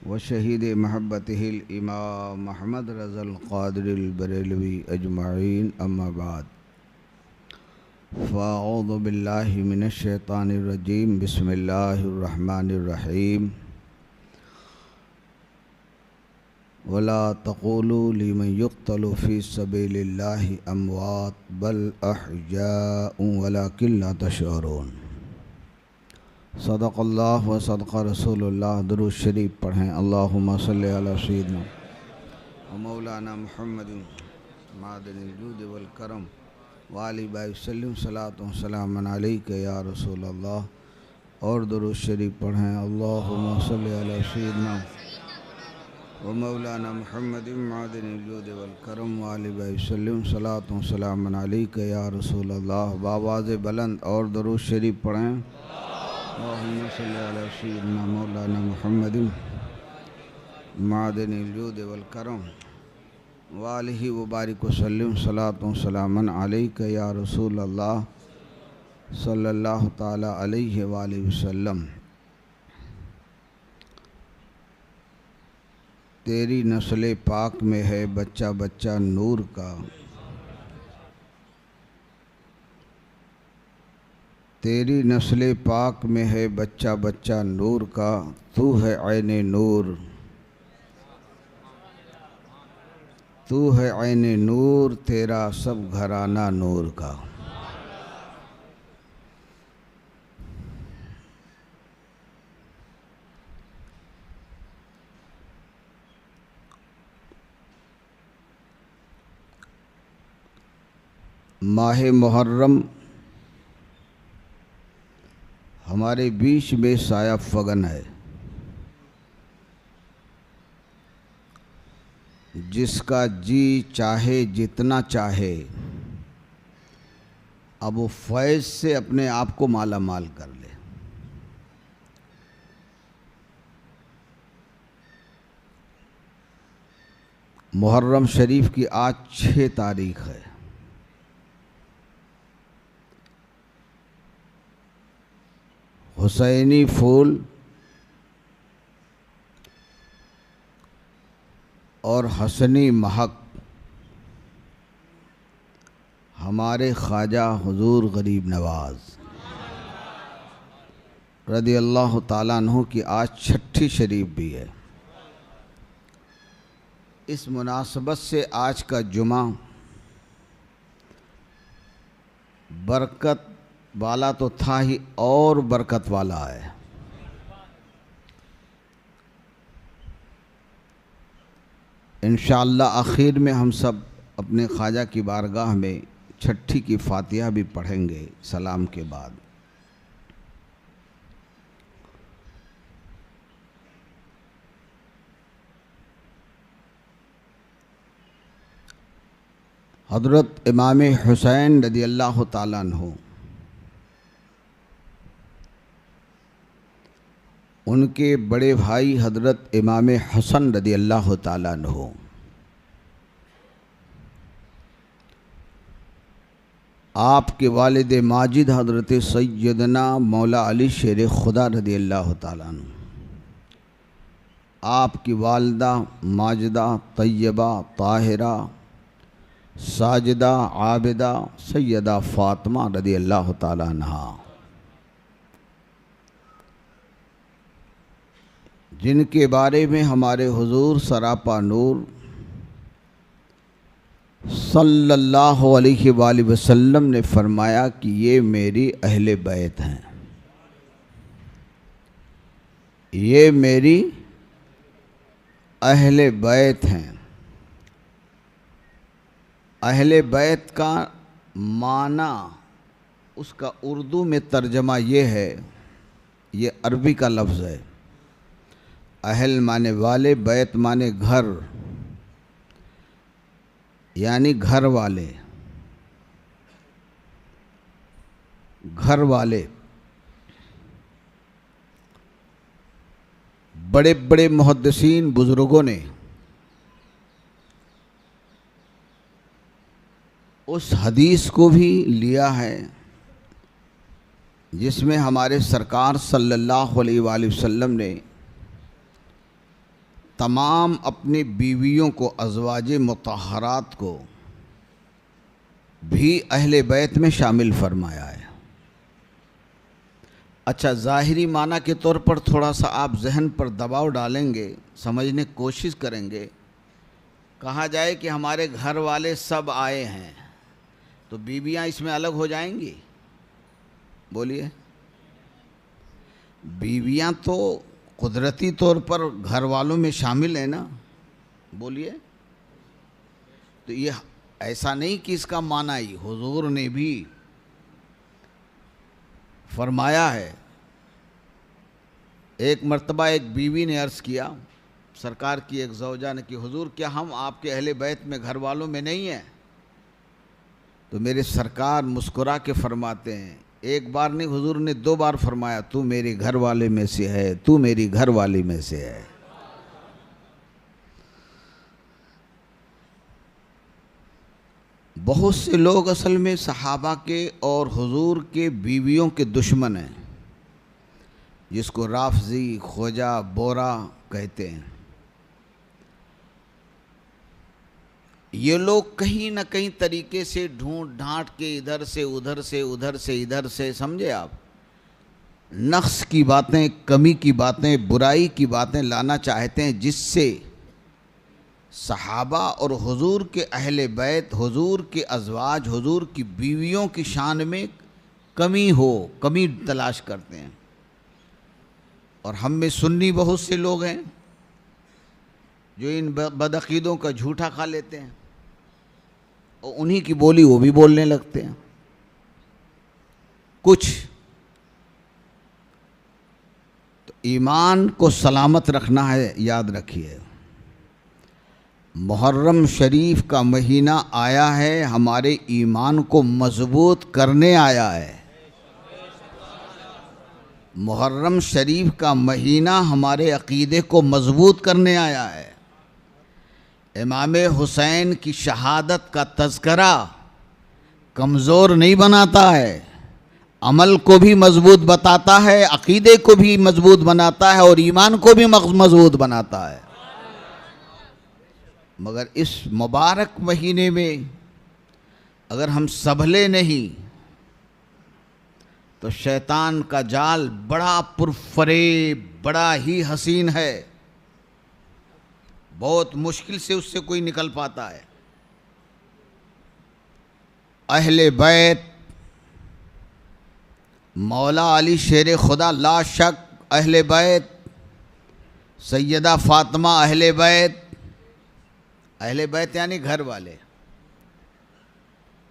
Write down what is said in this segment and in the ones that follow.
व शहीद महब्बतिहिल इमाम महमद रज़ल क़ादिरिल बरेलवी अजमाइन अम्मा बाद फ़अऊज़ु बिल्लाहि मिनश शैतानिर रजीम बिस्मिल्लाहिर रहमानिर रहीम वला तक़ूलू लिमन युक़्तलु फ़ी सबीलिल्लाहि अमवात बल अहयाउन वलाकिन ला तशऊरून। सदक़ल्लाह व सदक़ रसूलुल्लाह। दुरूद शरीफ पढ़ें। अल्लाहुम्मा सल्लि अला सय्यिदिना व मौलाना मुहम्मदिन मादिनिल जूद वल करम व आलि वसल्लम सलातु व सलामुन अलैका या रसूलल्लाह। और दुरूद शरीफ पढ़ें। अल्लाहुम्मा सल्लि अला सय्यिदिना व मौलाना मुहम्मदिन मादिनिल जूद वल करम व आलि वसल्लम सलातु व सलामुन अलैका या रसूलल्लाह। बावाज़ बुलंद और दुरूद शरीफ पढ़ें। अल्लाहुम्मा सल्लि अला सय्यिदिना मौलाना मुहम्मदिन मादिनिल जूद वल करम व आलिहि व बारिक वसल्लम सलातु व सलामुन अलैका या रसूलल्लाह सल्लल्लाहु तआला अलैहि व आलिहि वसल्लम। तेरी नस्ल पाक में है बच्चा बच्चा नूर का, तेरी नस्ल पाक में है बच्चा बच्चा नूर का। तू है ऐने नूर, तू है ऐने नूर, तेरा सब घराना नूर का। माह मुहर्रम हमारे बीच में साया फगन है। जिसका जी चाहे जितना चाहे अब वो फैज़ से अपने आप को माला माल कर ले। मुहर्रम शरीफ की आज 6 तारीख है। हुसैनी फूल और हसनी महक हमारे ख्वाजा हुजूर गरीब नवाज रज़ी अल्लाह ताला अन्हु की आज 6ठी शरीफ भी है। इस मुनासबत से आज का जुमा बरकत वाला तो था ही और बरकत वाला है। इंशाअल्लाह आखिर में हम सब अपने ख्वाजा की बारगाह में 6ठी की फातिहा भी पढ़ेंगे सलाम के बाद। हज़रत इमाम हुसैन रज़ी अल्लाह ताला अन्हु, उनके बड़े भाई हज़रत इमाम हसन रज़ी अल्लाह ताला अन्हु, आपके वालिद माजिद हज़रत सैयदना मौला अली शेर खुदा रज़ी अल्लाह ताला अन्हु, आपकी वालदा माजिदा तैयबा ताहिरा साजिदा आबिदा सैयदा फ़ातिमा रज़ी अल्लाह ताला अन्हा, जिनके बारे में हमारे हुजूर सरापा नूर सल्लल्लाहु अलैहि वसल्लम ने फरमाया कि ये मेरी अहले बैत हैं, ये मेरी अहले बैत हैं। अहले बैत का माना उसका उर्दू में तर्जमा ये है, ये अरबी का लफ्ज़ है। अहल माने वाले, बैत माने घर, यानी घर वाले, घर वाले। बड़े बड़े मुहद्दिसीन बुज़ुर्गों ने उस हदीस को भी लिया है जिसमें हमारे सरकार सल्लल्लाहु अलैहि वसल्लम ने तमाम अपनी बीवियों को, अज़वाज मुतहरात को भी अहले बैत में शामिल फरमाया है। अच्छा, ज़ाहिरी माना के तौर पर थोड़ा सा आप जहन पर दबाव डालेंगे, समझने की कोशिश करेंगे। कहा जाए कि हमारे घर वाले सब आए हैं, तो बीवियां इसमें अलग हो जाएंगी? बोलिए। बीवियां तो कुदरती तौर पर घर वालों में शामिल है ना। बोलिए। तो ये ऐसा नहीं कि इसका माना ही, हुजूर ने भी फरमाया है। एक मर्तबा एक बीवी ने अर्ज़ किया सरकार की एक ज़ौजा ने कि हुजूर क्या हम आपके अहले बैत में घर वालों में नहीं हैं? तो मेरे सरकार मुस्कुरा के फरमाते हैं, एक बार नहीं हुजूर ने 2 बार फरमाया, तू मेरे घर वाले में से है, तू मेरी घर वाली में से है। बहुत से लोग असल में सहाबा के और हुजूर के बीवियों के दुश्मन हैं, जिसको राफजी, खोजा, बोरा कहते हैं। ये लोग कहीं ना कहीं तरीके से ढूंढ ढांट के इधर से उधर से, उधर से इधर से, समझे आप, नक्स की बातें, कमी की बातें, बुराई की बातें लाना चाहते हैं, जिससे सहाबा और हुजूर के अहले बैत, हुजूर के अज़वाज, हुजूर की बीवियों की शान में कमी हो, कमी तलाश करते हैं। और हम में सुन्नी बहुत से लोग हैं जो इन बदअक़ीदों का झूठा खा लेते हैं और उन्हीं की बोली वो भी बोलने लगते हैं। कुछ तो ईमान को सलामत रखना है, याद रखिए। मुहर्रम शरीफ का महीना आया है, हमारे ईमान को मजबूत करने आया है। मुहर्रम शरीफ का महीना हमारे अक़ीदे को मजबूत करने आया है। इमाम हुसैन की शहादत का तज़किरा कमज़ोर नहीं बनाता है, अमल को भी मजबूत बताता है, अक़ीदे को भी मजबूत बनाता है और ईमान को भी मजबूत बनाता है। मगर इस मुबारक महीने में अगर हम संभले नहीं तो शैतान का जाल बड़ा पुरफरेब, बड़ा ही हसीन है, बहुत मुश्किल से उससे कोई निकल पाता है। अहले बैत, मौला अली शेर खुदा ला शक अहले बैत, सैयदा फातिमा अहले बैत, अहले बैत यानी घर वाले,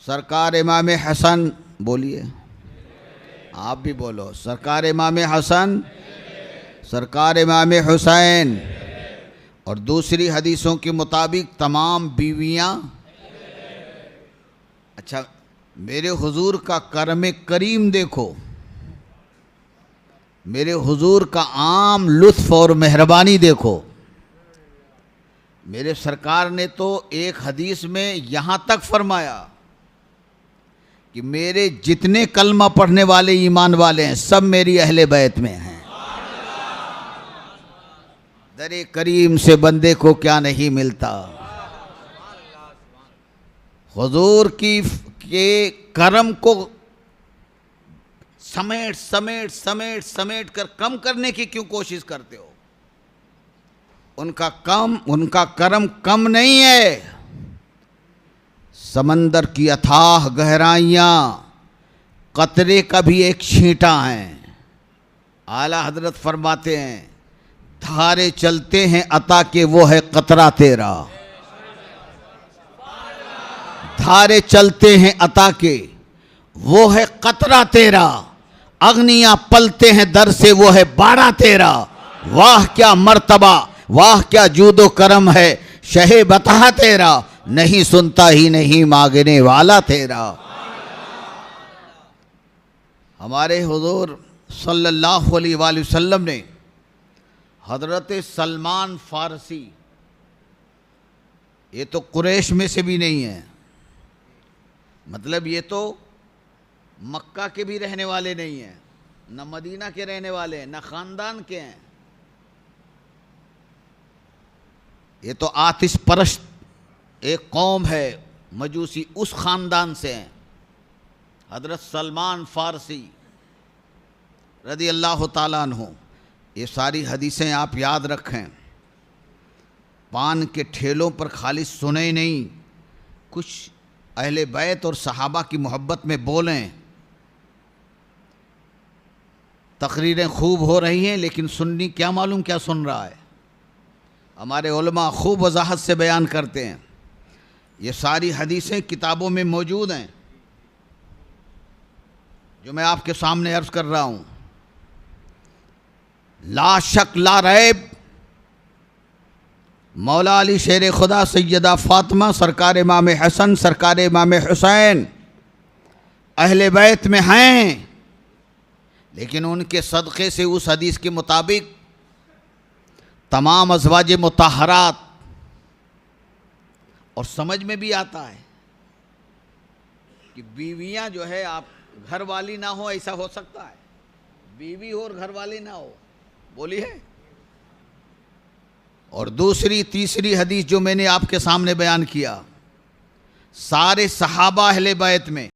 सरकार इमाम हसन, बोलिए आप भी बोलो, सरकार इमाम हसन, सरकार इमाम हुसैन, और दूसरी हदीसों के मुताबिक तमाम बीवियां। अच्छा, मेरे हुजूर का करम करीम देखो, मेरे हुजूर का आम लुत्फ़ और मेहरबानी देखो। मेरे सरकार ने तो एक हदीस में यहाँ तक फरमाया कि मेरे जितने कलमा पढ़ने वाले ईमान वाले हैं सब मेरी अहले बैत में हैं। दरे करीम से बंदे को क्या नहीं मिलता। हुजूर के करम को समेट समेट समेट समेट कर कम करने की क्यों कोशिश करते हो? उनका करम कम नहीं है। समंदर की अथाह गहराइयाँ कतरे का भी एक छींटा हैं। आला हजरत फरमाते हैं, धारे चलते हैं अता के वो है कतरा तेरा। धारे चलते हैं अता के वो है कतरा तेरा, अग्नियां पलते हैं दर से वो है बाड़ा तेरा। वाह क्या मर्तबा, वाह क्या जूदो करम है, शहे बता तेरा, नहीं सुनता ही नहीं मांगने वाला तेरा। हमारे हुजूर सल्लल्लाहु अलैहि वसल्लम ने हजरत सलमान फारसी, ये तो कुरैश में से भी नहीं है, मतलब ये तो मक्का के भी रहने वाले नहीं हैं, न मदीना के रहने वाले हैं, न ख़ानदान के हैं। ये तो आतिश परस्त एक कौम है मजूसी, उस ख़ानदान से हैं। हज़रत सलमान फ़ारसी रज़ी अल्लाह ताला अन्हु, ये सारी हदीसें आप याद रखें। पान के ठेलों पर खाली सुने नहीं, कुछ अहले बैत और सहाबा की मोहब्बत में बोलें। तकरीरें खूब हो रही हैं, लेकिन सुन्नी क्या मालूम क्या सुन रहा है। हमारे उलमा खूब वजाहत से बयान करते हैं। ये सारी हदीसें किताबों में मौजूद हैं जो मैं आपके सामने अर्ज़ कर रहा हूँ। ला शक ला रैब, मौला अली शेर खुदा सैयदा फ़ातिमा सरकार इमाम हसन सरकार इमाम हुसैन अहले बैत में हैं, लेकिन उनके सदक़े से उस हदीस के मुताबिक तमाम अज़वाज मुताहरात, और समझ में भी आता है कि बीवियां जो है आप घर वाली ना हो, ऐसा हो सकता है? बीवी हो और घर वाली ना हो, बोली है। और दूसरी तीसरी हदीस जो मैंने आपके सामने बयान किया, सारे सहाबा अहले बैत में